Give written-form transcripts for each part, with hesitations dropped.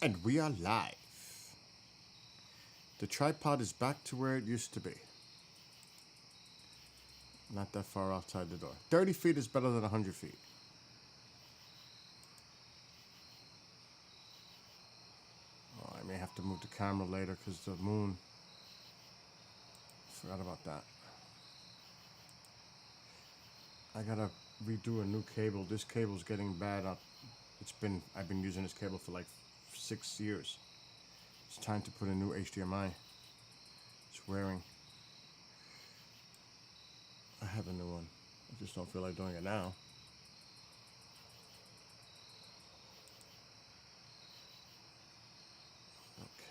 And we are live. The tripod is back to where it used to be. Not that far outside the door. 30 feet is better than 100 feet. Oh, I may have to move the camera later because the moon. Forgot about that. I gotta redo a new cable. This cable's getting bad. I've been using this cable for like 6 years. It's time to put a new HDMI. It's wearing. I have a new one. I just don't feel like doing it now.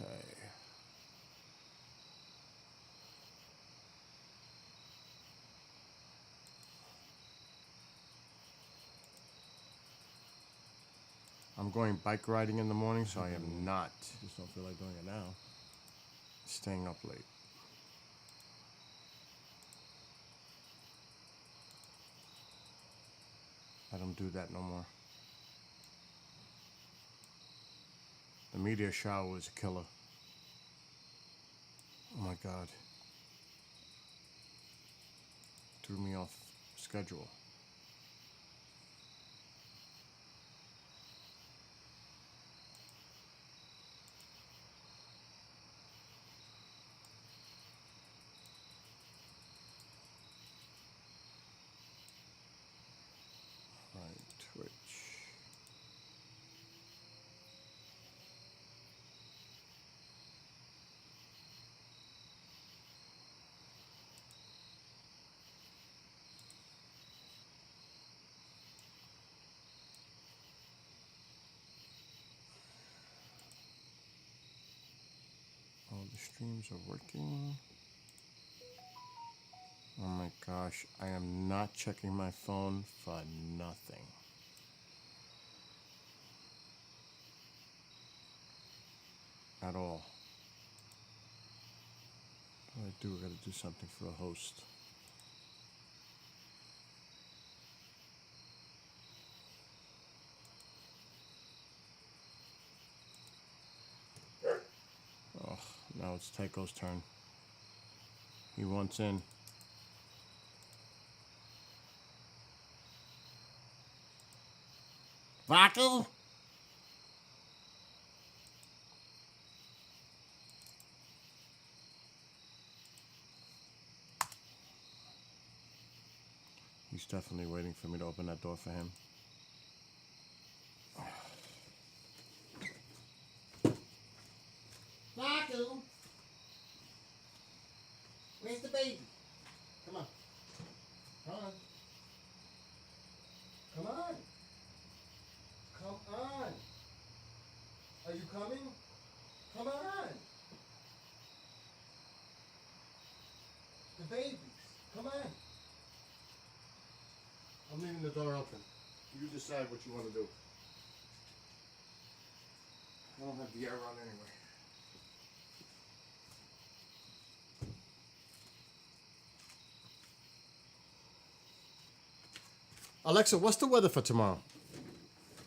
Okay. I'm going bike riding in the morning, so I am not. Just don't feel like doing it now. Staying up late. I don't do that no more. The meteor shower was a killer. Oh my god. Threw me off schedule. Right, Twitch. All the streams are working. Oh my gosh, I am not checking my phone for nothing. At all. What do I do? I gotta do something for a host. Oh, now it's Tycho's turn. He wants in. Vaku? He's definitely waiting for me to open that door for him. Vaku! Where's the baby? Come on. Come on. Come on. Come on. Are you coming? Come on. The babies. Come on. I'm leaving the door open. You decide what you want to do. I don't have the air on anyway. Alexa, what's the weather for tomorrow?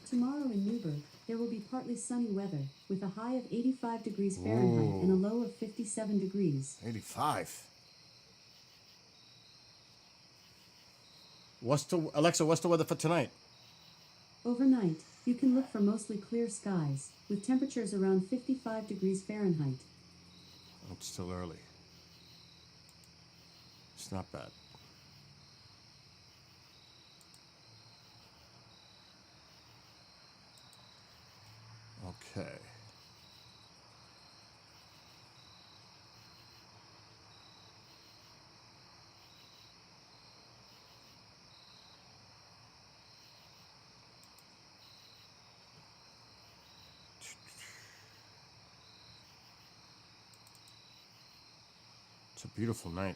Tomorrow in Newburgh, there will be partly sunny weather, with a high of 85 degrees Fahrenheit and a low of 57 degrees. 85. Alexa, what's the weather for tonight? Overnight, you can look for mostly clear skies, with temperatures around 55 degrees Fahrenheit. It's still early. It's not bad. Okay. It's a beautiful night.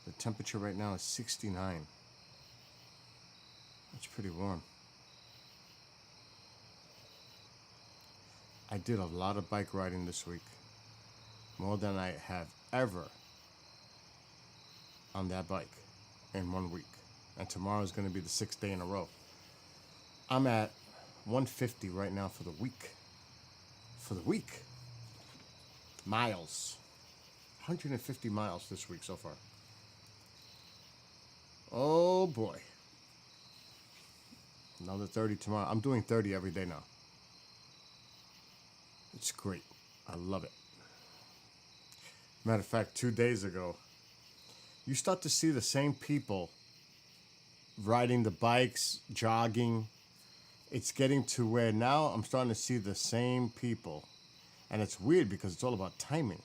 The temperature right now is 69. That's pretty warm. I did a lot of bike riding this week. More than I have ever on that bike in 1 week. And tomorrow is going to be the 6th day in a row. I'm at 150 right now for the week. For the week. Miles. 150 miles this week so far. Oh boy. Another 30 tomorrow. I'm doing 30 every day now. It's great. I love it. Matter of fact, 2 days ago, you start to see the same people riding the bikes, jogging. It's getting to where now I'm starting to see the same people. And it's weird because it's all about timing.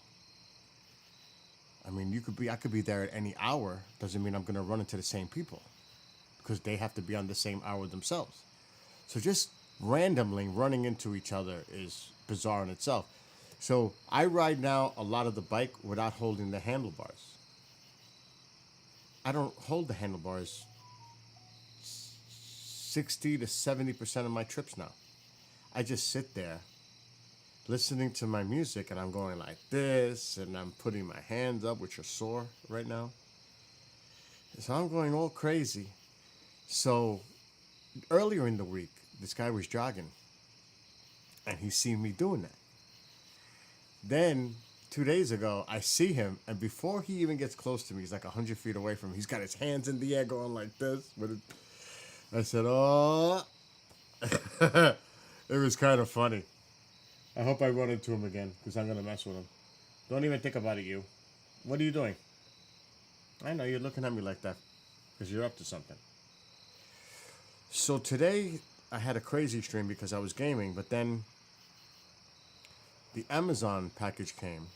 I mean, I could be there at any hour. Doesn't mean I'm going to run into the same people because they have to be on the same hour themselves. So just randomly running into each other is bizarre in itself. So I ride now a lot of the bike without holding the handlebars. I don't hold the handlebars 60 to 70% of my trips now. I just sit there listening to my music and I'm going like this and I'm putting my hands up, which are sore right now. So I'm going all crazy. So earlier in the week, this guy was jogging and he seen me doing that. Then 2 days ago, I see him, and before he even gets close to me, he's like 100 feet away from me. He's got his hands in the air going like this. I said, oh. It was kind of funny. I hope I run into him again, because I'm going to mess with him. Don't even think about it, you. What are you doing? I know, you're looking at me like that, because you're up to something. So today, I had a crazy stream because I was gaming, but then the Amazon package came,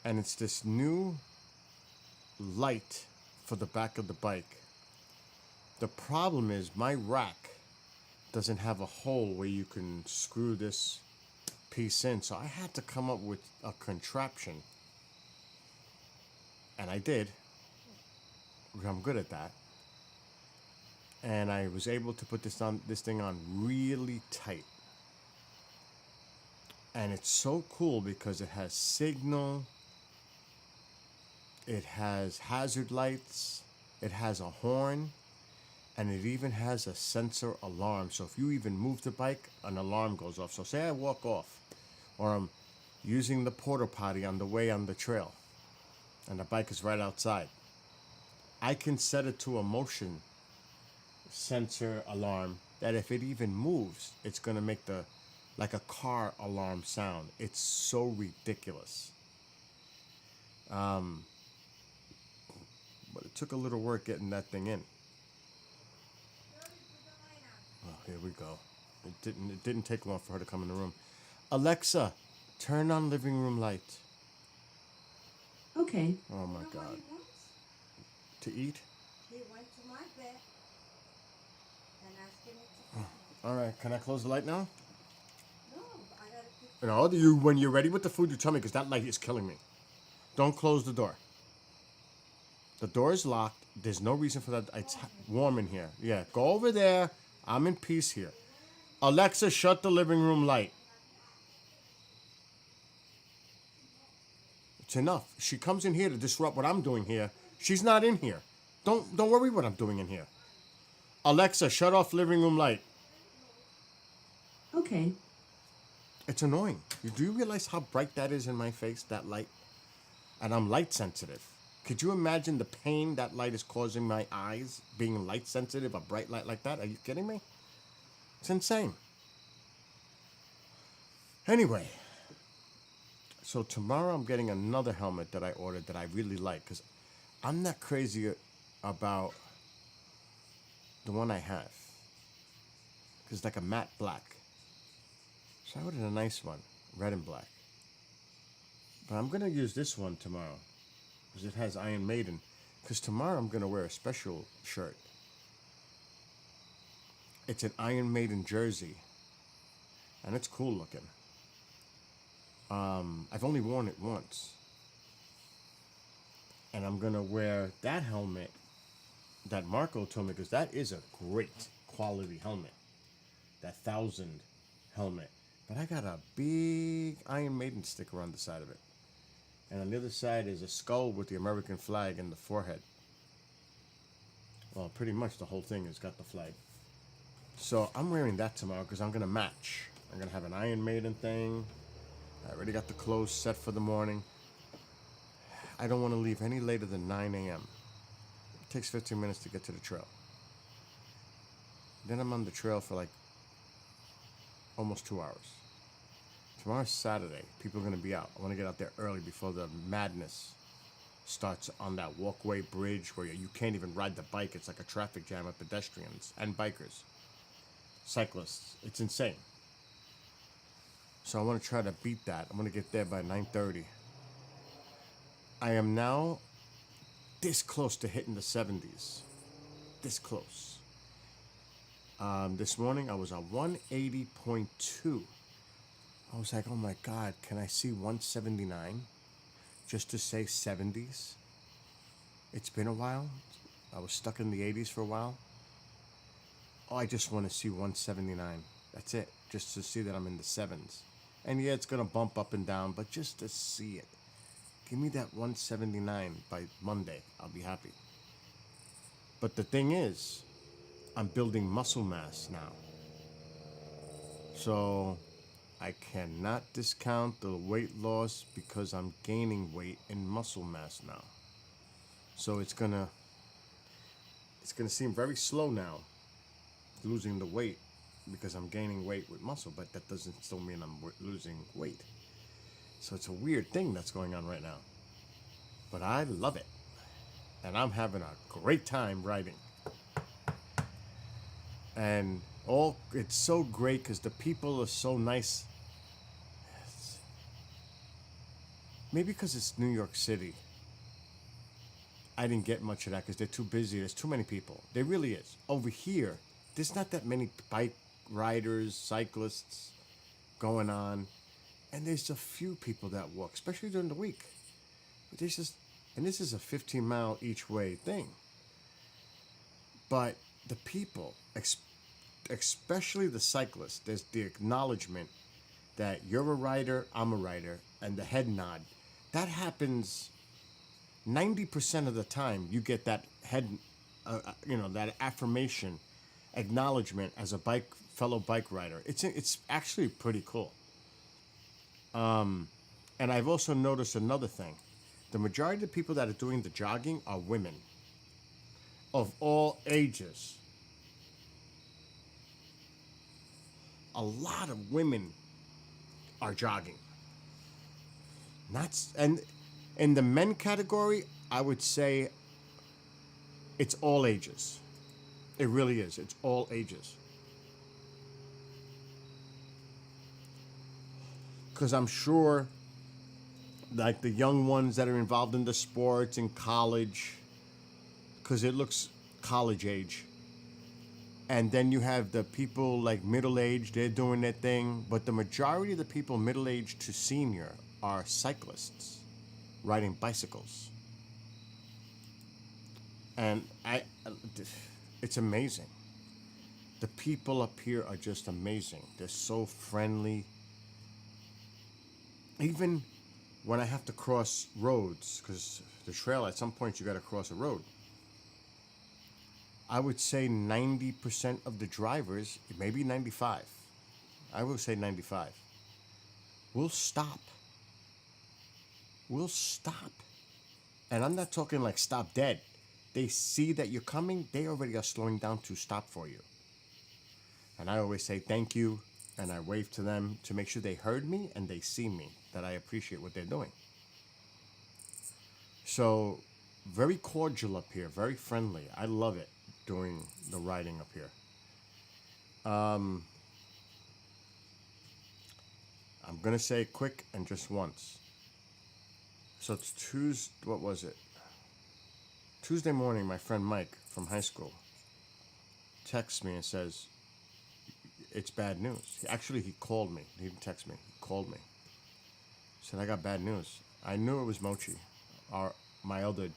and it's this new light for the back of the bike. The problem is my rack doesn't have a hole where you can screw this piece in, so I had to come up with a contraption, and I did. I'm good at that, and I was able to put this thing on really tight. And it's so cool because it has signal, it has hazard lights, it has a horn, and it even has a sensor alarm. So if you even move the bike, an alarm goes off. So say I walk off, or I'm using the porta potty on the way on the trail, and the bike is right outside. I can set it to a motion sensor alarm that if it even moves, it's going to make like a car alarm sound. It's so ridiculous. But it took a little work getting that thing in. Oh, here we go. It didn't take long for her to come in the room. Alexa, turn on living room light. Okay. Oh my God. To eat? He went to my bed and asking me to All right. Can I close the light now? No, I gotta keep No, when you're ready with the food, you tell me because that light is killing me. Don't close the door. The door is locked. There's no reason for that. It's warm in here. Yeah, go over there. I'm in peace here. Alexa, shut the living room light. It's enough. She comes in here to disrupt what I'm doing here. She's not in here. Don't worry what I'm doing in here. Alexa, shut off living room light. Okay. It's annoying. Do you realize how bright that is in my face, that light? And I'm light sensitive. Could you imagine the pain that light is causing my eyes, being light sensitive, a bright light like that? Are you kidding me? It's insane. Anyway, so tomorrow I'm getting another helmet that I ordered that I really like because I'm not crazy about the one I have. Because it's like a matte black. So I ordered a nice one, red and black. But I'm going to use this one tomorrow because it has Iron Maiden. Because tomorrow I'm going to wear a special shirt. It's an Iron Maiden jersey. And it's cool looking. I've only worn it once. And I'm going to wear that helmet that Marco told me, because that is a great quality helmet. That 1000 helmet. But I got a big Iron Maiden sticker on the side of it. And on the other side is a skull with the American flag in the forehead. Well, pretty much the whole thing has got the flag. So I'm wearing that tomorrow because I'm gonna match. I'm gonna have an Iron Maiden thing. I already got the clothes set for the morning. I don't want to leave any later than 9 a.m. It takes 15 minutes to get to the trail. Then I'm on the trail for like almost 2 hours. Tomorrow's Saturday. People are going to be out. I want to get out there early before the madness starts on that walkway bridge where you can't even ride the bike. It's like a traffic jam of pedestrians and bikers, cyclists. It's insane. So I want to try to beat that. I'm going to get there by 9:30. I am now this close to hitting the 70s. This close. This morning I was on 180.2. I was like, oh my God, can I see 179? Just to say 70s. It's been a while. I was stuck in the 80s for a while. Oh, I just want to see 179. That's it. Just to see that I'm in the sevens. And yeah, it's going to bump up and down, but just to see it. Give me that 179 by Monday. I'll be happy. But the thing is, I'm building muscle mass now. So I cannot discount the weight loss because I'm gaining weight and muscle mass now. So it's gonna seem very slow now, losing the weight because I'm gaining weight with muscle, but that doesn't still mean I'm losing weight. So it's a weird thing that's going on right now. But I love it. And I'm having a great time riding. And it's so great because the people are so nice. Maybe because it's New York City. I didn't get much of that because they're too busy. There's too many people. There really is. Over here, there's not that many bike riders, cyclists going on. And there's a few people that walk, especially during the week. But and this is a 15-mile each way thing. But the people, especially the cyclists, there's the acknowledgement that you're a rider, I'm a rider, and the head nod. That happens 90% of the time. You get that head, that affirmation, acknowledgement as a fellow bike rider. It's actually pretty cool. And I've also noticed another thing. The majority of the people that are doing the jogging are women of all ages. A lot of women are jogging. And in the men category, I would say it's all ages. It really is. It's all ages. Because I'm sure, like the young ones that are involved in the sports in college, because it looks college age. And then you have the people like middle-aged, they're doing their thing. But the majority of the people middle-aged to senior are cyclists riding bicycles. And it's amazing. The people up here are just amazing. They're so friendly. Even when I have to cross roads, because the trail, at some point you got to cross a road. I would say 90% of the drivers, maybe 95, I will say 95, will stop. Will stop. And I'm not talking like stop dead. They see that you're coming, they already are slowing down to stop for you. And I always say thank you, and I wave to them to make sure they heard me and they see me, that I appreciate what they're doing. So, very cordial up here, very friendly. I love it doing the riding up here. I'm going to say quick and just once. So it's Tuesday morning, my friend Mike from high school texts me and says, it's bad news. Actually, he called me. He didn't text me. He called me. He said, I got bad news. I knew it was Mochi, my other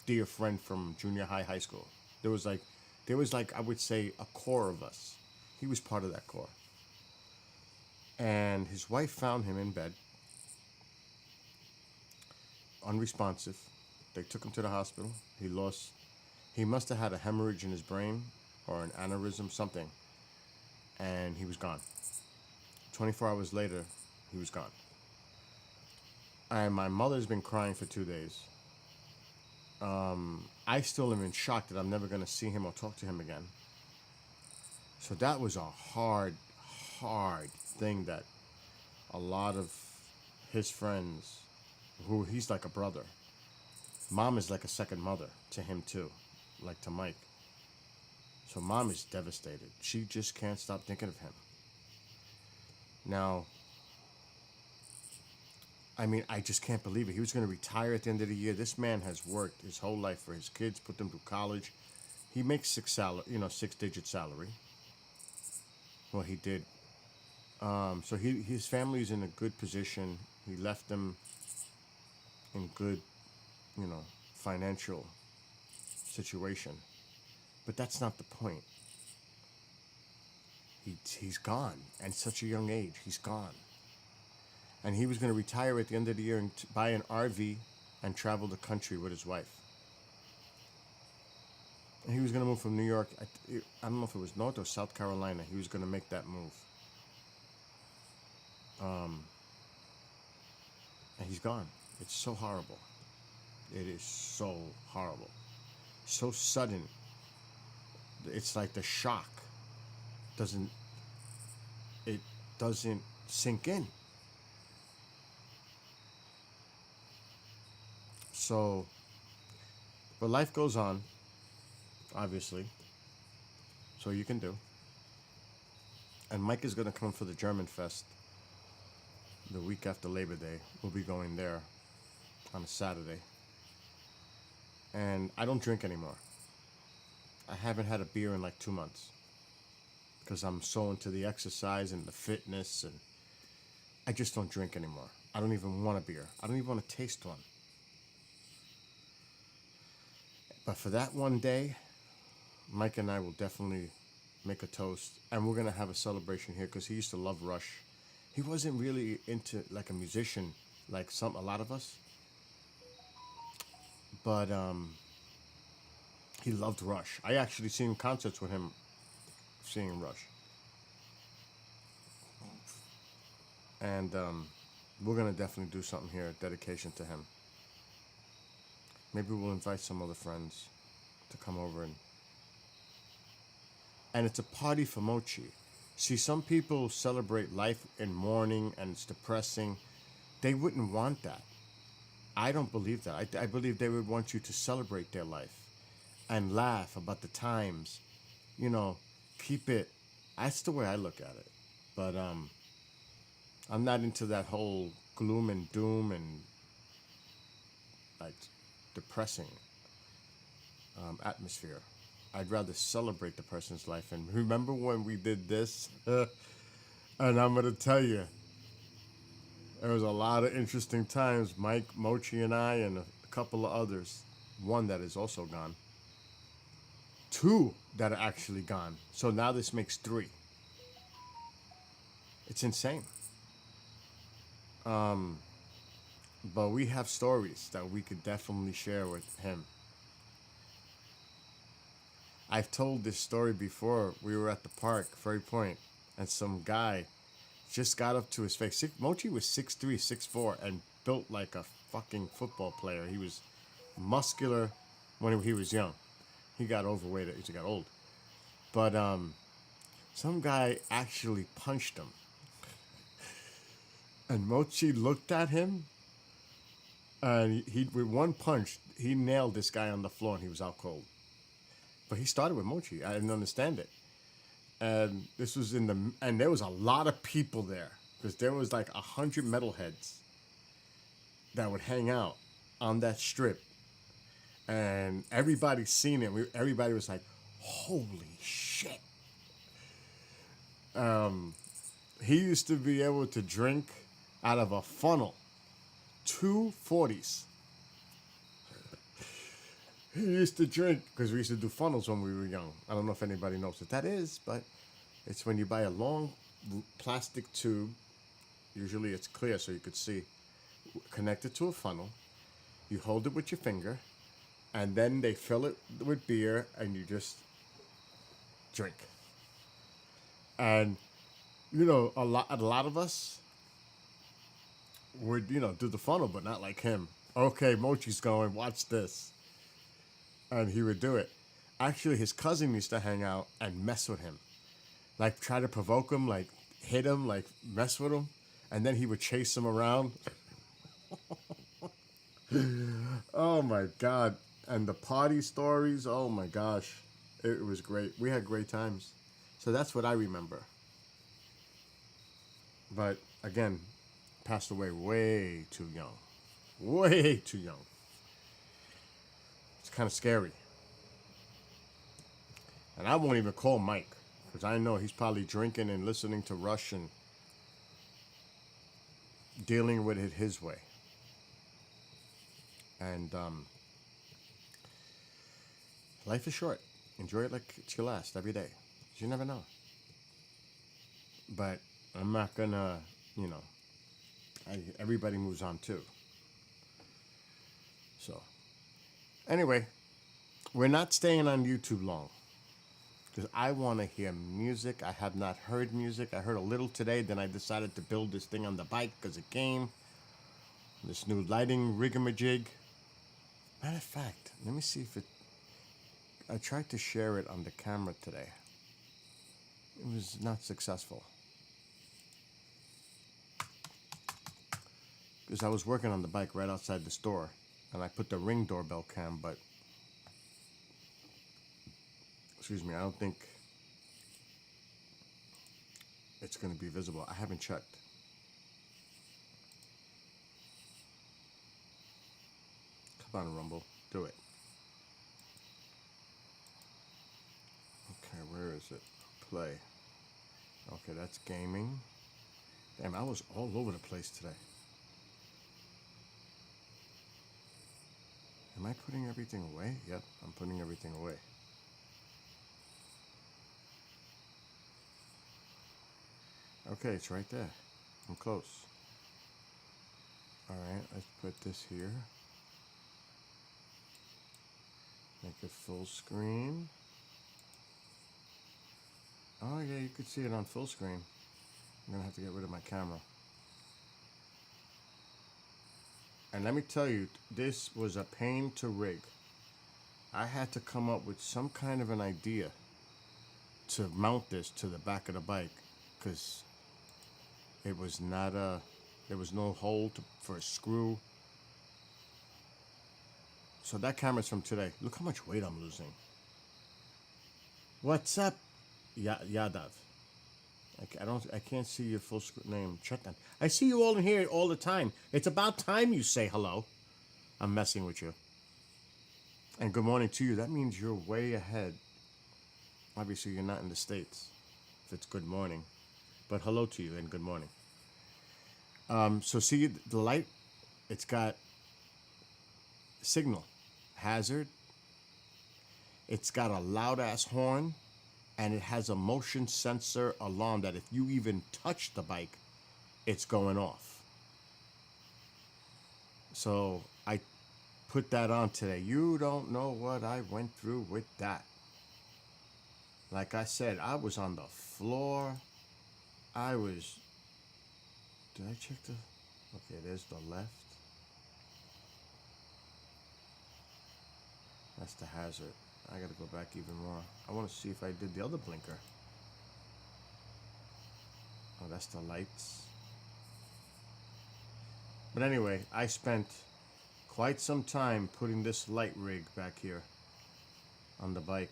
dear friend from junior high school. There was like, I would say, a core of us. He was part of that core. And his wife found him in bed, unresponsive. They took him to the hospital. He must have had a hemorrhage in his brain, or an aneurysm, something, and he was gone. 24 hours later, he was gone. And my mother's been crying for 2 days. I still am in shock that I'm never going to see him or talk to him again. So that was a hard, hard thing that a lot of his friends, who he's like a brother, mom is like a second mother to him too, like to Mike. So mom is devastated. She just can't stop thinking of him. Now, I mean, I just can't believe it. He was going to retire at the end of the year. This man has worked his whole life for his kids, put them through college. He makes six-digit salary. Well, he did. So his family's in a good position. He left them in good, financial situation. But that's not the point. He's gone at such a young age. He's gone. And he was going to retire at the end of the year and buy an RV and travel the country with his wife. And he was going to move from New York. I don't know if it was North or South Carolina. He was going to make that move. And he's gone. It's so horrible. It is so horrible. So sudden. It's like the shock doesn't sink in. So, but life goes on, obviously. So you can do. And Mike is going to come for the German Fest the week after Labor Day. We'll be going there on a Saturday. And I don't drink anymore. I haven't had a beer in like 2 months because I'm so into the exercise and the fitness, and I just don't drink anymore. I don't even want a beer. I don't even want to taste one. But for that one day, Mike and I will definitely make a toast, and we're going to have a celebration here because he used to love Rush. He wasn't really into like a musician like a lot of us, but he loved Rush. I actually seen concerts with him singing Rush. And we're going to definitely do something here, dedication to him. Maybe we'll invite some other friends to come over and it's a party for Mochi. See, some people celebrate life in mourning and it's depressing. They wouldn't want that. I don't believe that. I believe they would want you to celebrate their life and laugh about the times. Keep it. That's the way I look at it. But I'm not into that whole gloom and doom and like depressing atmosphere. I'd rather celebrate the person's life. And remember when we did this? And I'm going to tell you, there was a lot of interesting times. Mike, Mochi, and I, and a couple of others. One that is also gone. 2 that are actually gone. So now this makes 3. It's insane. But we have stories that we could definitely share with him. I've told this story before. We were at the park, Ferry Point, and some guy just got up to his face. Mochi was 6'3", 6'4", and built like a fucking football player. He was muscular when he was young. He got overweight as he got old. But some guy actually punched him. And Mochi looked at him, and he with one punch, he nailed this guy on the floor, and he was out cold. But he started with Mochi. I didn't understand it. And this was and there was a lot of people there because there was like 100 metalheads that would hang out on that strip. And everybody seen it. Everybody was like, holy shit. He used to be able to drink out of a funnel 2 40s. He used to drink, because we used to do funnels when we were young. I don't know if anybody knows what that is, but it's when you buy a long plastic tube. Usually it's clear so you could see. Connected to a funnel. You hold it with your finger, and then they fill it with beer, and you just drink. And you know, a lot of us would, do the funnel, but not like him. Okay, Mochi's going, watch this. And he would do it. Actually, his cousin used to hang out and mess with him. Like, try to provoke him, like, hit him, like, mess with him. And then he would chase him around. Oh my God. And the party stories, oh my gosh. It was great. We had great times. So that's what I remember. But again, passed away way too young. Way too young. It's kind of scary. And I won't even call Mike because I know he's probably drinking and listening to Rush and dealing with it his way. And life is short. Enjoy it like it's your last every day. 'Cause you never know. But I'm not gonna, everybody moves on too. So, anyway, we're not staying on YouTube long because I want to hear music. I have not heard music. I heard a little today, then I decided to build this thing on the bike because it came. This new lighting rigamajig. Matter of fact, let me see if it. I tried to share it on the camera today. It was not successful. Because I was working on the bike right outside the store, and I put the Ring doorbell cam, but excuse me, I don't think it's going to be visible. I haven't checked. Come on, Rumble, do it. Okay, where is it? Play. Okay, that's gaming. Damn, I was all over the place today. Am I putting everything away? Yep, I'm putting everything away. Okay, it's right there. I'm close. Alright, let's put this here. Make it full screen. Oh yeah, you could see it on full screen. I'm gonna have to get rid of my camera. And let me tell you, this was a pain to rig. I had to come up with some kind of an idea to mount this to the back of the bike because it was not there was no hole for a screw. So that camera's from today. Look how much weight I'm losing. What's up, Yadav? I can't see your full name. Chetan. I see you all in here all the time. It's about time you say hello. I'm messing with you. And good morning to you. That means you're way ahead. Obviously, you're not in the States. If it's good morning, but hello to you and good morning. So see the light. It's got signal, hazard. It's got a loud ass horn. And it has a motion sensor alarm that if you even touch the bike, it's going off. So I put that on today. You don't know what I went through with that. Like I said, I was on the floor. Did I check the, okay, there's the left. That's the hazard. I gotta go back even more. I want to see if I did the other blinker. Oh, that's the lights. But anyway, I spent quite some time putting this light rig back here on the bike.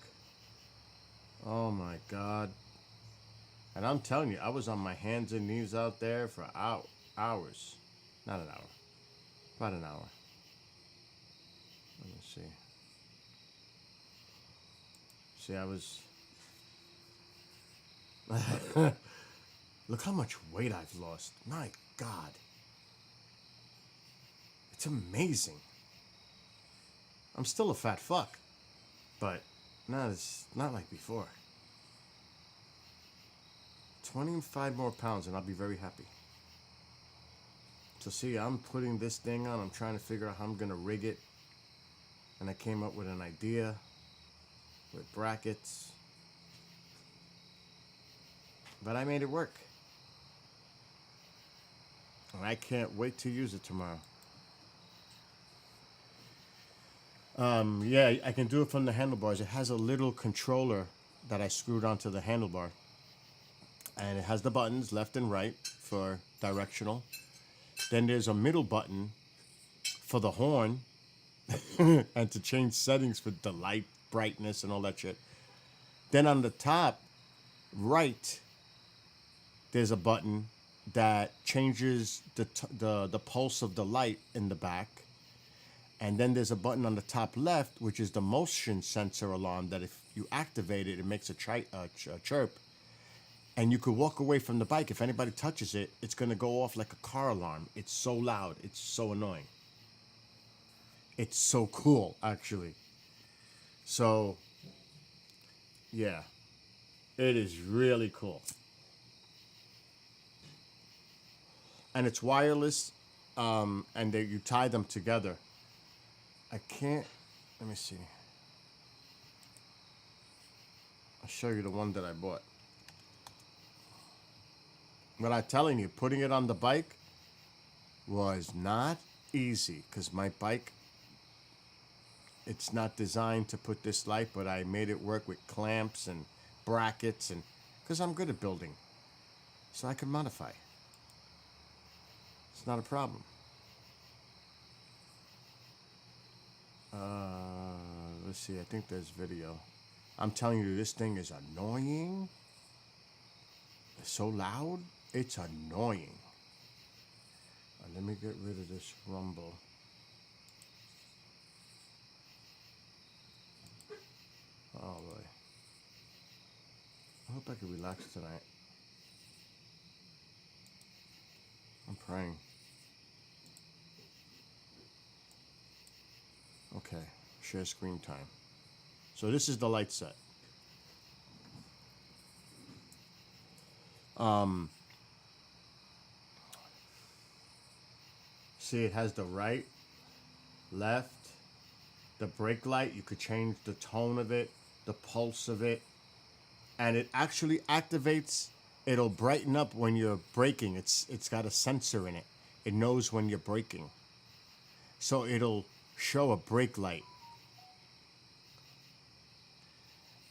Oh my God. And I'm telling you, I was on my hands and knees out there for hours. Not an hour. About an hour. Let me see. See, I was... Look how much weight I've lost. My God. It's amazing. I'm still a fat fuck. But it's not like before. 25 more pounds and I'll be very happy. So see, I'm putting this thing on. I'm trying to figure out how I'm going to rig it. And I came up with an idea. With brackets, But I made it work. And I can't wait to use it tomorrow. Yeah, I can do it from the handlebars. It has a little controller that I screwed onto the handlebar. And it has the buttons left and right for directional. Then there's a middle button for the horn and to change settings for the light, brightness, and all that shit. Then on the top right, there's a button that changes the pulse of the light in the back. And then there's a button on the top left, which is the motion sensor alarm that if you activate it, it makes a chirp. And you could walk away from the bike. If anybody touches it, it's going to go off like a car alarm. It's so loud. It's so annoying. It's so cool, actually. So, yeah. It is really cool. And it's wireless, and you tie them together. I can't... Let me see. I'll show you the one that I bought. But I'm telling you, putting it on the bike was not easy because my bike, it's not designed to put this light, but I made it work with clamps and brackets, and because I'm good at building, so I can modify. It's not a problem. Let's see, I think there's video. I'm telling you, this thing is annoying. It's so loud. It's annoying. Let me get rid of this rumble. Oh boy. I hope I can relax tonight. I'm praying. Okay, share screen time. So this is the light set. See, it has the right, left, the brake light. You could change the tone of it, the pulse of it, and it actually activates. It'll brighten up when you're braking. It's got a sensor in it. It knows when you're braking, so it'll show a brake light.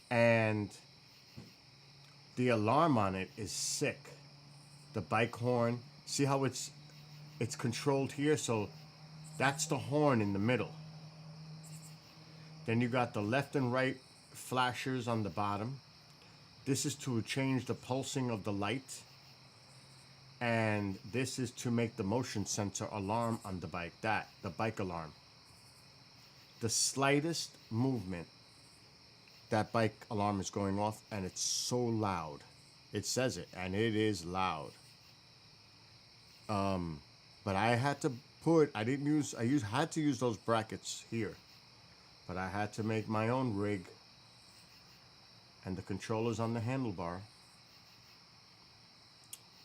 And the alarm on it is sick. The bike horn. See how it's controlled here, so that's the horn in the middle. Then you got the left and right flashers on the bottom. This is to change the pulsing of the light. And this is to make the motion sensor alarm on the bike. The bike alarm. The slightest movement, that bike alarm is going off, and it's so loud. It says it, and it is loud. But I had to had to use those brackets here. But I had to make my own rig. And the controller's on the handlebar.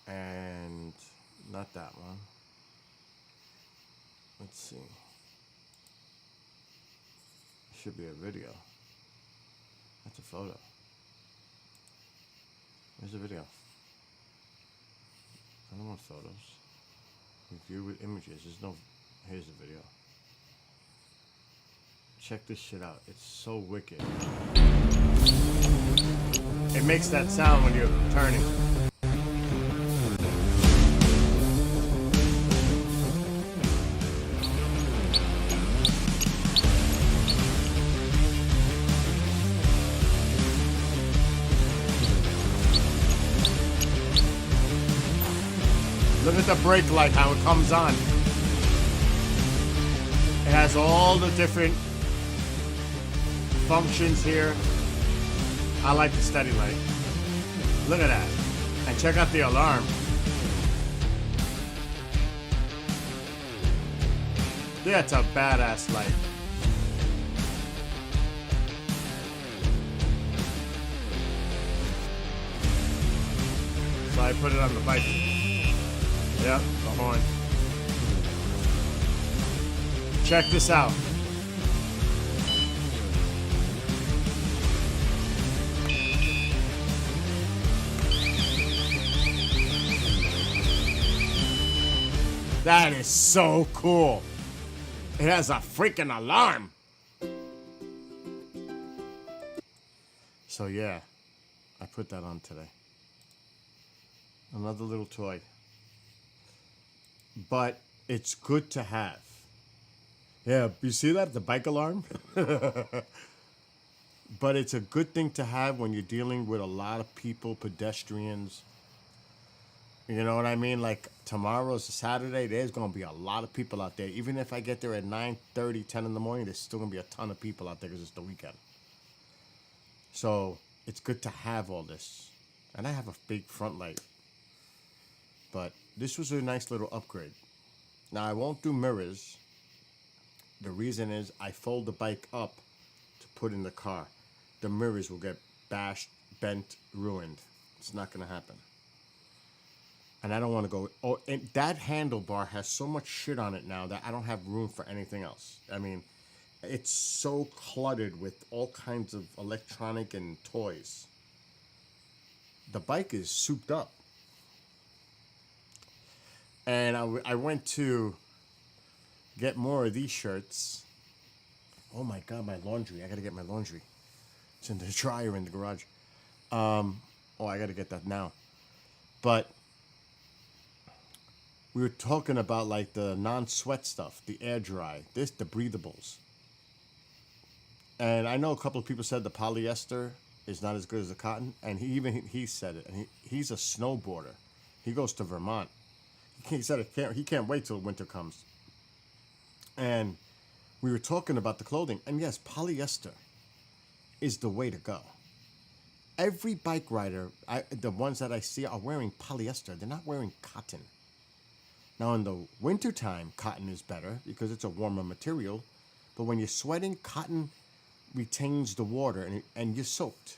And not that one. Let's see. Should be a video. That's a photo. Where's the video? I don't want photos. View with images. There's no... Here's the video. Check this shit out. It's so wicked. It makes that sound when you're turning. Look at the brake light, how it comes on. It has all the different functions here. I like the steady light. Look at that. And check out the alarm. That's a badass light. So I put it on the bike. Yep, the horn. Check this out. That is so cool. It has a freaking alarm. So yeah, I put that on today. Another little toy. But it's good to have. Yeah, you see that? The bike alarm? But it's a good thing to have when you're dealing with a lot of people, pedestrians. You know what I mean? Like tomorrow's a Saturday, there's gonna be a lot of people out there. Even if I get there at 9:30, 10 in the morning, there's still gonna be a ton of people out there because it's the weekend. So it's good to have all this. And I have a big front light. But this was a nice little upgrade. Now I won't do mirrors. The reason is I fold the bike up to put in the car. The mirrors will get bashed, bent, ruined. It's not gonna happen. And I don't want to go. Oh, and that handlebar has so much shit on it now that I don't have room for anything else. I mean, it's so cluttered with all kinds of electronic and toys. The bike is souped up. And I went to get more of these shirts. Oh my God, my laundry. I got to get my laundry. It's in the dryer in the garage. Oh, I got to get that now. But we were talking about like the non-sweat stuff, the air dry, the breathables. And I know a couple of people said the polyester is not as good as the cotton, and he said it. And he's a snowboarder. He goes to Vermont. He said he can't wait till winter comes. And we were talking about the clothing, and yes, polyester is the way to go. Every bike rider, the ones that I see are wearing polyester. They're not wearing cotton. Now, in the wintertime, cotton is better because it's a warmer material. But when you're sweating, cotton retains the water and you're soaked.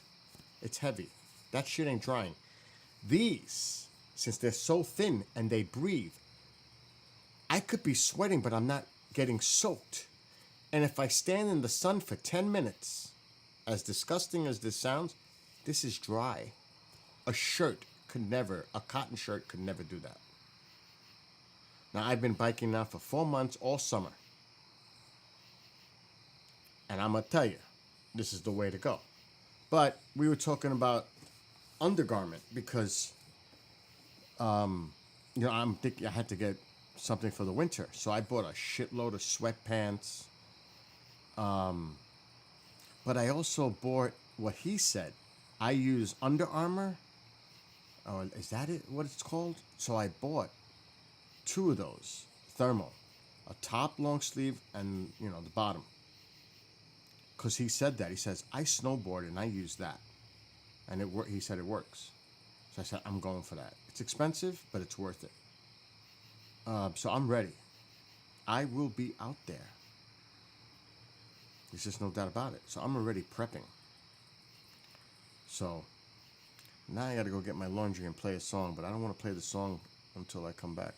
It's heavy. That shit ain't drying. These, since they're so thin and they breathe, I could be sweating, but I'm not getting soaked. And if I stand in the sun for 10 minutes, as disgusting as this sounds, this is dry. A cotton shirt could never do that. Now, I've been biking now for 4 months, all summer. And I'm going to tell you, this is the way to go. But we were talking about undergarment because, I'm thinking I had to get something for the winter. So I bought a shitload of sweatpants. But I also bought what he said. I use Under Armour. Oh, is that it? What it's called? So I bought 2 of those, thermal, a top long sleeve and the bottom. Because he said that. He says, I snowboard and I use that. And he said it works. So I said, I'm going for that. It's expensive, but it's worth it. So I'm ready. I will be out there. There's just no doubt about it. So I'm already prepping. So now I got to go get my laundry and play a song, but I don't want to play the song until I come back,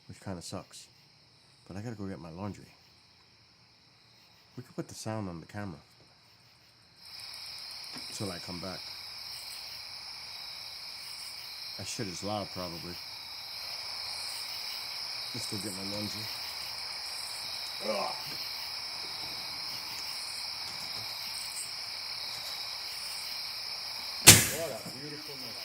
which kind of sucks. But I got to go get my laundry. We could put the sound on the camera until I come back. That shit is loud, probably. Let's go get my laundry. Ugh. What a beautiful night.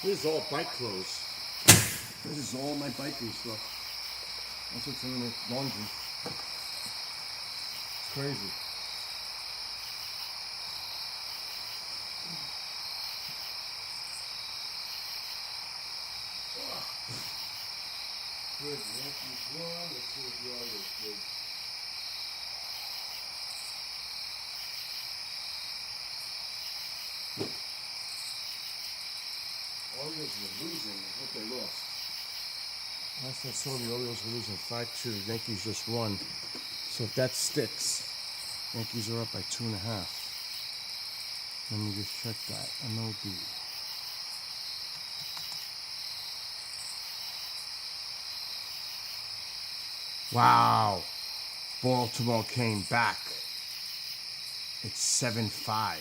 This is all bike clothes. This is all my biking stuff. That's what's in the laundry. It's crazy. Good. Yankees won. Let's see if you all look good. Orioles were losing. I hope they lost. Last I saw, the Orioles were losing 5-2. Yankees just won. So if that sticks, Yankees are up by 2.5. Let me just check that. MLB. Wow. Baltimore came back. It's 7-5.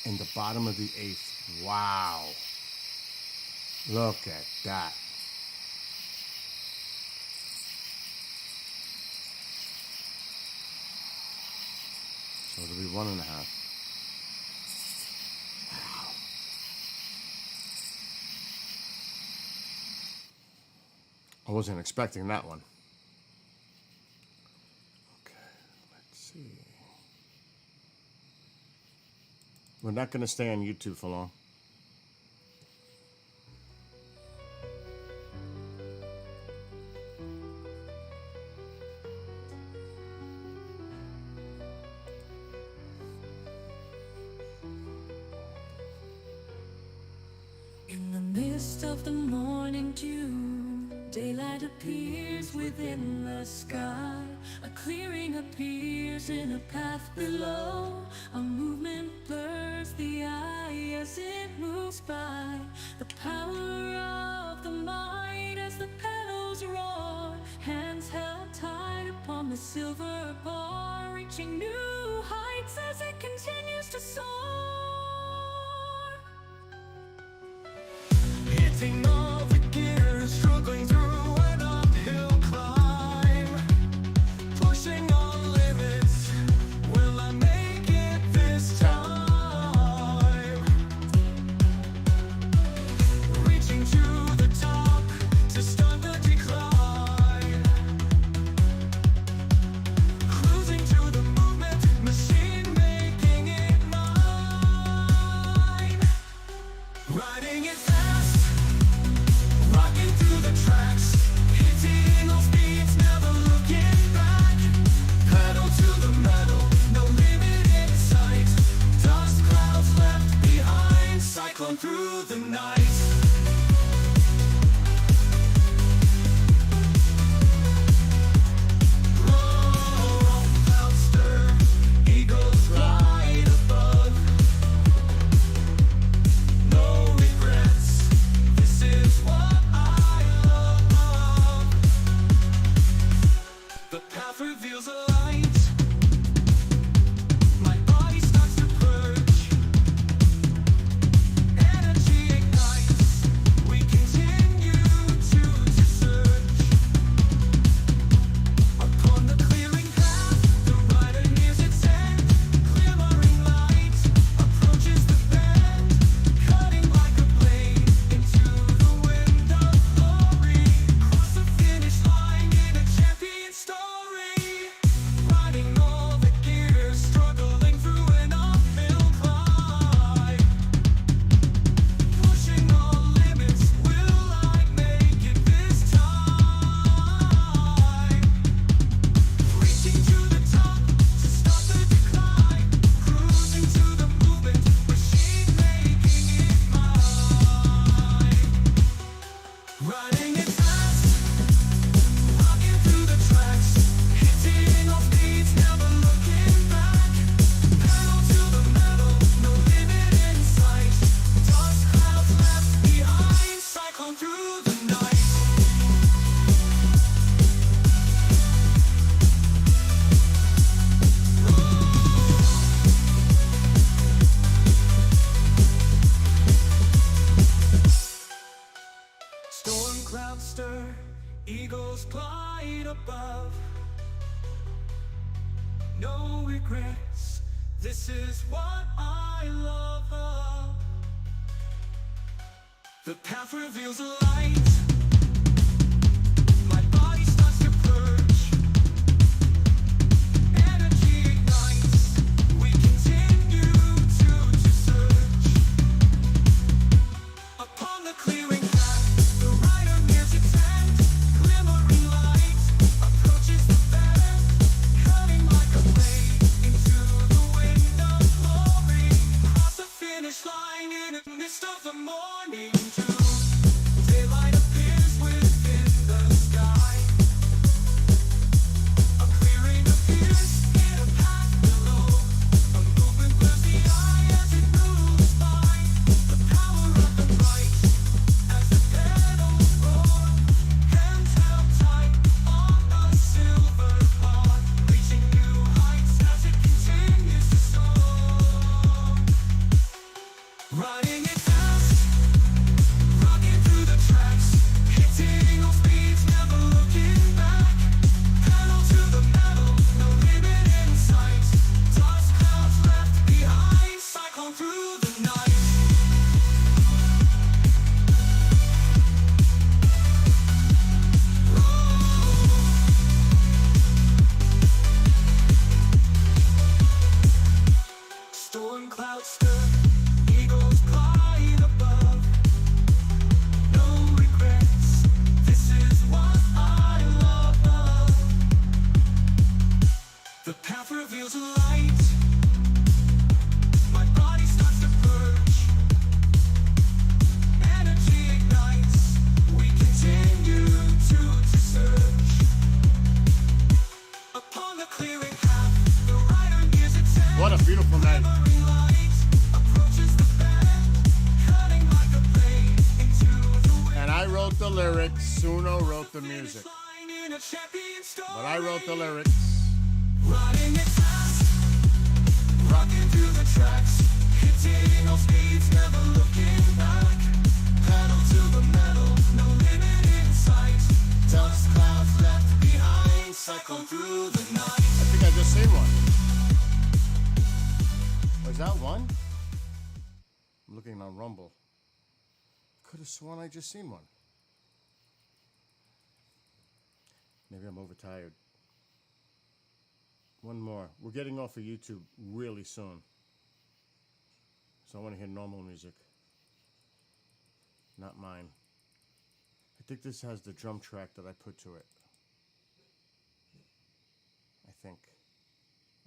In the bottom of the 8th. Wow. Look at that. So it'll be 1.5. Wow. I wasn't expecting that one. Okay, let's see. We're not going to stay on YouTube for long. In the midst of the morning dew, daylight appears within the sky. A clearing appears in a path below. A movement blurs the eye as it moves by. The power of the mind as the petals roar. Hands held tight upon the silver bar, reaching new heights as it continues to soar. Hitting all the gears, struggling through an uphill climb. Pushing all limits, will I make it this time? Reaching to the top to start the decline. Cruising to the movement, machine making it mine. Riding it fast, rocking through the tracks, hitting all speeds, never looking back. Pedal to the metal, no limit in sight. Dust clouds left behind, cyclone through the night. Roll, clouds stir, eagles glide above. No regrets, this is what I love. The path reveals a light. My body starts to purge. Energy ignites. We continue to search. Upon the clearing path, the rider nears its end. Glimmering light approaches the bend, cutting like a blade into the wind of glory. Cross the finish line in a champion story. Riding all the gears, struggling through an uphill climb. Pushing all limits, will I make it this time? Reaching to the top to stop the decline. Cruising to the movement, machine making it mine. Riding it fast, rocking through the tracks, hitting all speeds, never looking back. Pedal to the metal, no limit in sight. Dust clouds left behind, cyclone through the night. Storm clouds stir, eagles glide above. No regrets, this is what I love. The path reveals a light. My body starts to purge. Energy ignites. We continue to search. Upon the clearing path, the rider nears its end. Glimmering light approaches the bend, cutting like a blade into the wind of glory. Across the finish line in the mist of the morning dew. Daylight appears within the sky. A clearing appears in a path below. A movement blurs the eye as it moves by. The power of the bright as the petals roar. Hands held tight on a silver cloth, reaching new heights as it continues to soar. Riding it fast, rocking through the tracks, hitting all speeds, never looking back. Pedal to the metal, no limit in sight. Dust clouds left behind, cyclone through the night. Storm clouds stir, eagles glide above. No regrets, this is what I love. The path reveals a light. My body starts to purge. Energy ignites. We continue to search. Upon the clearing path, the rider nears its end. What a beautiful night. Glimmering light approaches the bend, cutting like a blade into the wind. And I wrote the lyrics. Suno wrote the music. Line in a champion story. But I wrote the lyrics. Riding it fast, rocking through the tracks, hitting all speeds, never looking back. Pedal to the metal, no limit in sight. Dust clouds left behind, cyclone through the night. I think I just seen one. Was that one? I'm looking on Rumble. Could have sworn I just seen one. Maybe I'm overtired. One more. We're getting off of YouTube really soon. So I want to hear normal music. Not mine. I think this has the drum track that I put to it. I think.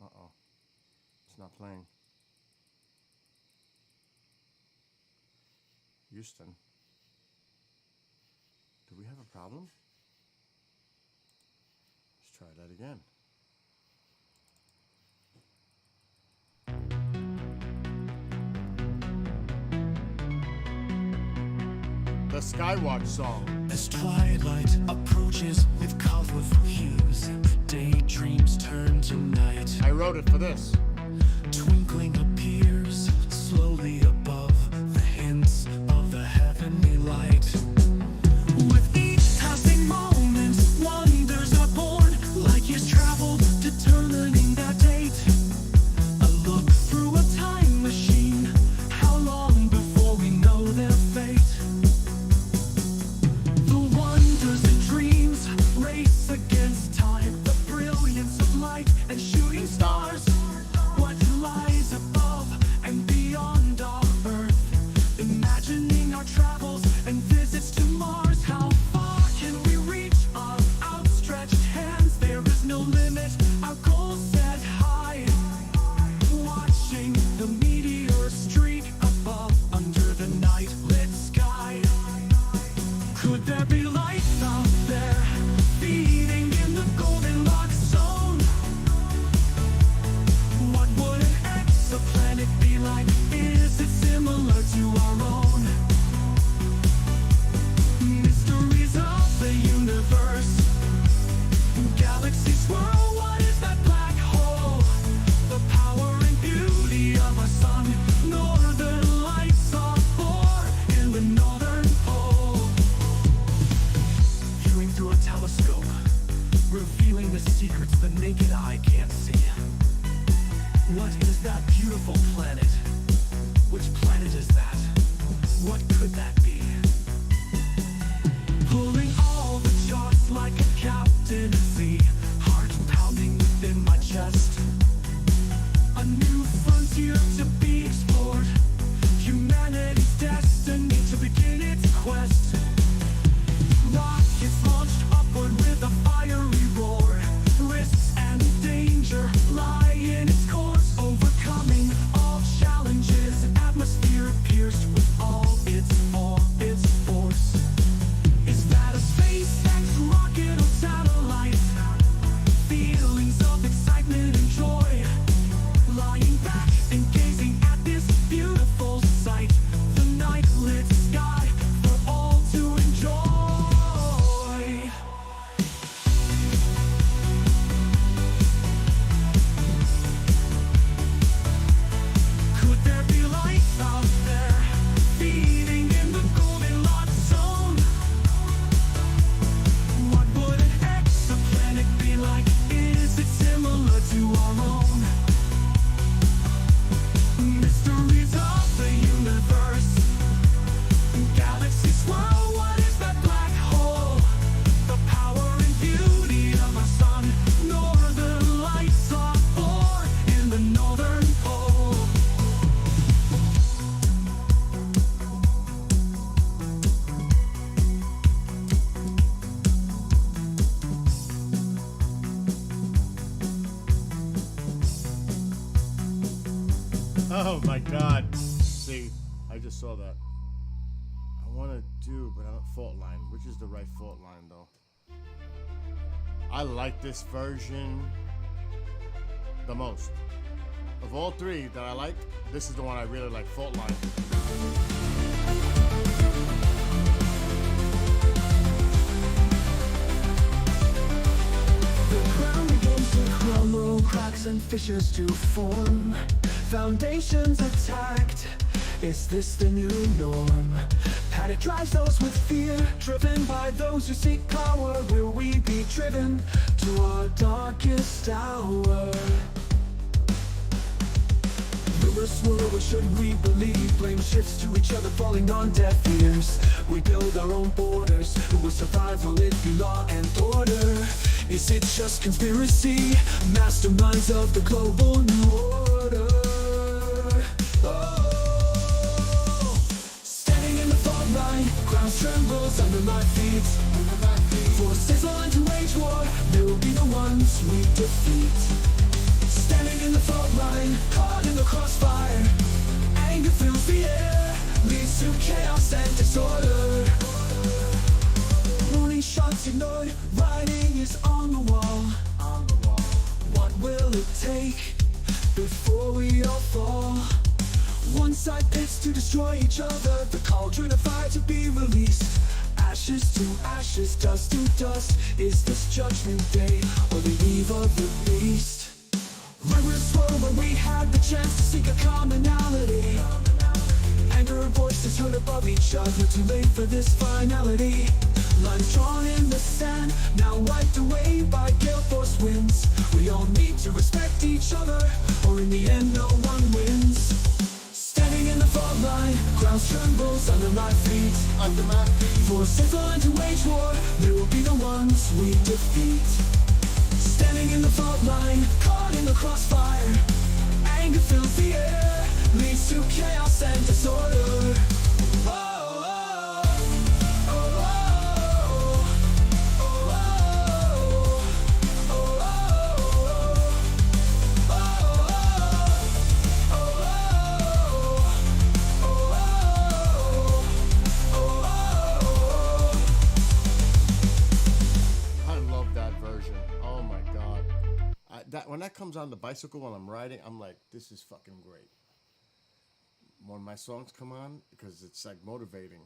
Uh-oh. It's not playing. Houston. Do we have a problem? Let's try that again. The Skywatch song. As twilight approaches with colorful hues, daydreams turn to night. I wrote it for this. Twinkling appears slowly above the hints of the heavenly light. With each passing moment, wonders are born, like years traveled, determining that date. A look through a time machine, how long before we know their fate? The wonders and dreams race against time, the brilliance of light and shooting stars. What lies above and beyond our earth? Imagining our travels and visits to Mars. How far can we reach our outstretched hands? There is no limit, our goals set high. Watching the meteor streak above under the night lit sky. Could there be life out there, feeding in the Goldilocks zone? What would an exoplanet be like? Is it similar to our own? Mysteries of the universe, galaxies swirl, what is that black hole? The power and beauty of our sun, northern lights are born in the northern pole. Viewing through a telescope, revealing the secrets the naked eye can't see. What is that beautiful planet? Which planet is that? What could that be? Oh my god. See, I just saw that. I want to do, but I don't fault line. Which is the right fault line, though? I like this version the most. Of all three that I like, this is the one I really like, fault line. The ground begins to crumble, cracks and fissures to form. Foundations attacked. Is this the new norm? Panic drives those with fear, driven by those who seek power. Will we be driven to our darkest hour? Rumors swirl, what should we believe? Blame shifts to each other, falling on deaf ears. We build our own borders. Who will survive? Will it be law and order? Is it just conspiracy? Masterminds of the global new order. Oh, standing in the fault line, ground trembles under my feet. Forces on to wage war, they will be the ones we defeat. Standing in the fault line, caught in the crossfire. Anger fills the air, leads to chaos and disorder. Warning shots ignored, writing is on the wall. What will it take before we all fall? One side pits to destroy each other, the cauldron of fire to be released. Ashes to ashes, dust to dust. Is this judgment day or the eve of the beast? Rivers swirl when we had the chance to seek a commonality. Anger and voices heard above each other, too late for this finality. Lines drawn in the sand, now wiped away by gale force winds. We all need to respect each other, or in the end no one wins. Standing in the fault line, ground trembles under my feet. Forces on to wage war, they will be the ones we defeat. Standing in the fault line, caught in the crossfire. Anger fills the air, leads to chaos and disorder. Oh, oh, oh, oh, oh, oh, I love that version. Oh my god. When that comes on the bicycle while I'm riding, I'm like, this is fucking great. When my songs come on, because it's like motivating.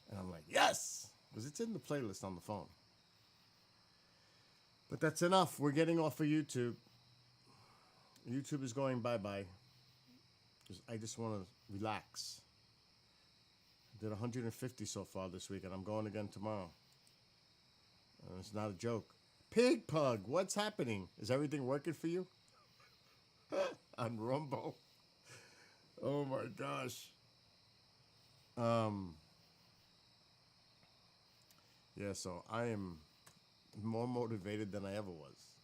And I'm like, yes! Because it's in the playlist on the phone. But that's enough. We're getting off of YouTube. YouTube is going bye-bye. Because I just want to relax. I did 150 so far this week, and I'm going again tomorrow. It's not a joke. Pig Pug, what's happening? Is everything working for you? On Rumble. Oh my gosh. Yeah, so I am more motivated than I ever was.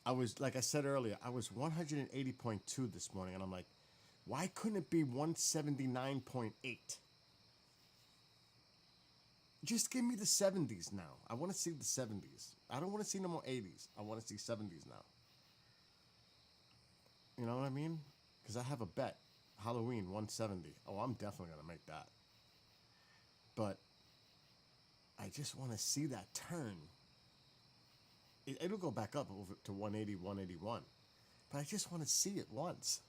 I was, like I said earlier, I was 180.2 this morning, and I'm like, why couldn't it be 179.8? Just give me the 70s now. I want to see the 70s. I don't want to see no more 80s. I want to see 70s now. You know what I mean? Because I have a bet. Halloween, 170. Oh, I'm definitely going to make that. But I just want to see that turn. It'll go back up over to 180, 181. But I just want to see it once.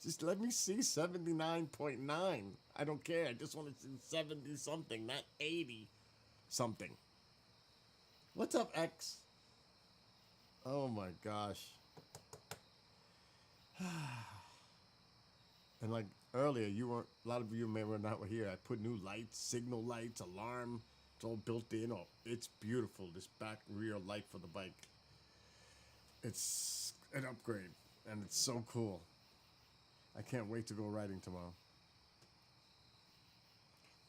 Just let me see 79.9. I don't care. I just want to see 70 something, not 80 something. What's up, X? Oh my gosh. And like earlier, a lot of you may or not were here. I put new lights, signal lights, alarm. It's all built in. Oh, it's beautiful. This back rear light for the bike. It's an upgrade, and it's so cool. I can't wait to go riding tomorrow.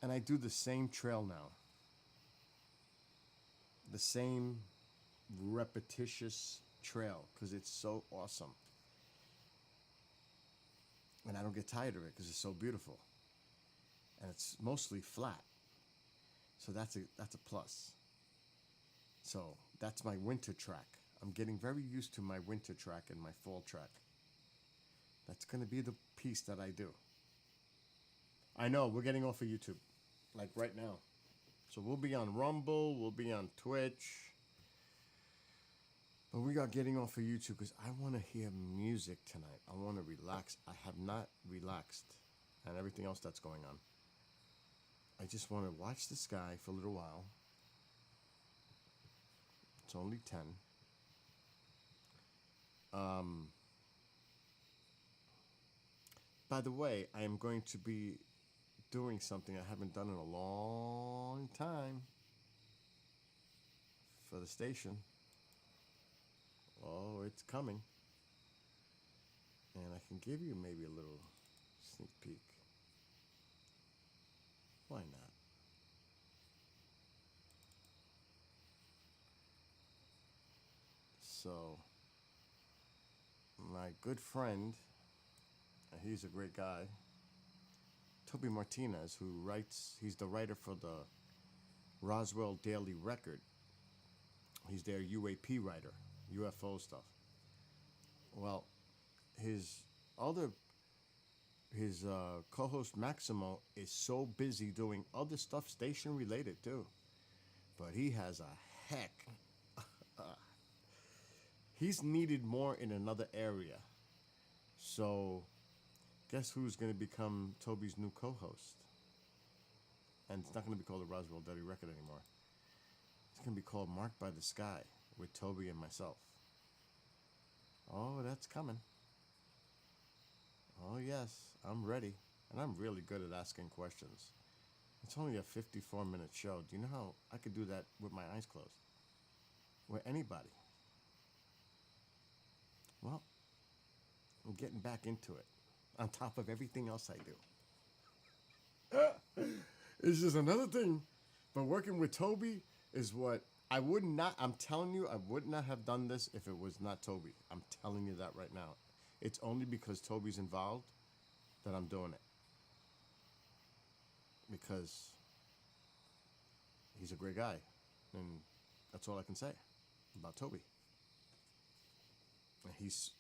And I do the same trail now. The same repetitious trail because it's so awesome. And I don't get tired of it because it's so beautiful. And it's mostly flat. So that's a plus. So that's my winter track. I'm getting very used to my winter track and my fall track. That's going to be the piece that I do. I know, we're getting off of YouTube, like right now. So we'll be on Rumble, we'll be on Twitch. But we are getting off of YouTube because I want to hear music tonight. I want to relax. I have not relaxed and everything else that's going on. I just want to watch the sky for a little while. It's only 10. By the way, I am going to be doing something I haven't done in a long time for the station. Oh, it's coming. And I can give you maybe a little sneak peek. Why not? So, my good friend, he's a great guy, Toby Martinez, who writes, he's the writer for the Roswell Daily Record. He's their UAP writer, UFO stuff. Well, his co-host Maximo is so busy doing other stuff station related too. But he has a heck. He's needed more in another area. So, guess who's going to become Toby's new co-host? And it's not going to be called the Roswell Daily Record anymore. It's going to be called Marked by the Sky with Toby and myself. Oh, that's coming. Oh, yes, I'm ready. And I'm really good at asking questions. It's only a 54-minute show. Do you know how I could do that with my eyes closed? With anybody. Well, I'm getting back into it. On top of everything else I do. It's just another thing. But working with Toby is what I would not, I'm telling you, I would not have done this if it was not Toby. I'm telling you that right now. It's only because Toby's involved that I'm doing it. Because he's a great guy. And that's all I can say about Toby. And he's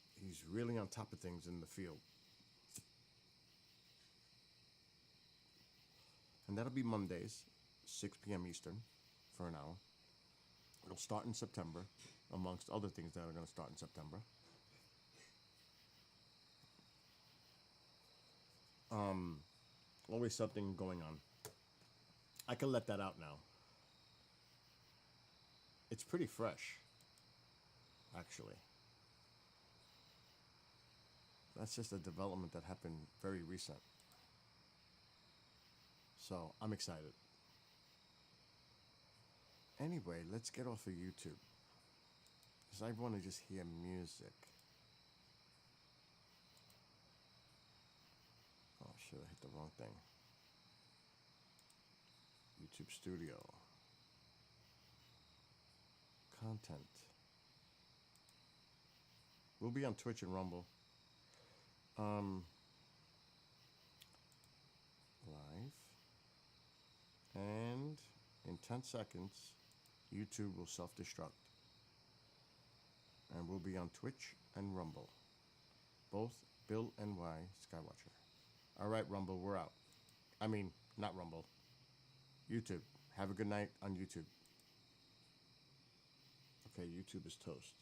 really on top of things in the field. And that'll be Mondays, 6 p.m. Eastern, for an hour. It'll start in September, amongst other things that are going to start in September. Always something going on. I can let that out now. It's pretty fresh, actually. That's just a development that happened very recent. So, I'm excited. Anyway, let's get off of YouTube. Because I want to just hear music. Oh, shit, I hit the wrong thing. YouTube Studio. Content. We'll be on Twitch and Rumble. Live. And in 10 seconds, YouTube will self-destruct. And we'll be on Twitch and Rumble. Both Bill NY Skywatcher. Alright, Rumble, we're out. I mean, not Rumble. YouTube. Have a good night on YouTube. Okay, YouTube is toast.